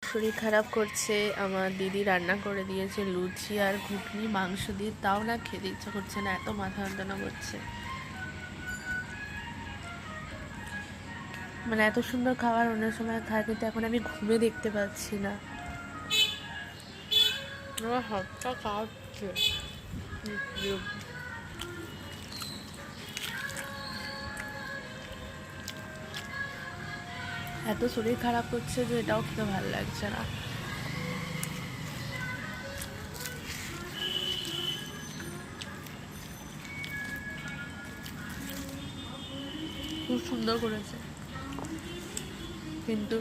শরীর খারাপ করছে। আমার দিদি রান্না করে দিয়েছে লুচি আর ঘুগনি মাংস দিয়ে, তাও না খেতে ইচ্ছা করছে না, এত মাথা যন্ত্রণা করছে। মানে এত সুন্দর খাবার অন্য সময় খায়, কিন্তু এখন আমি ঘুমে দেখতে পাচ্ছি না। আমার হাতটা কাঁপছে। এত শরীর খারাপ করছে যে এটাও খেতে ভালো লাগছে না। খুব সুন্দর করেছে, কিন্তু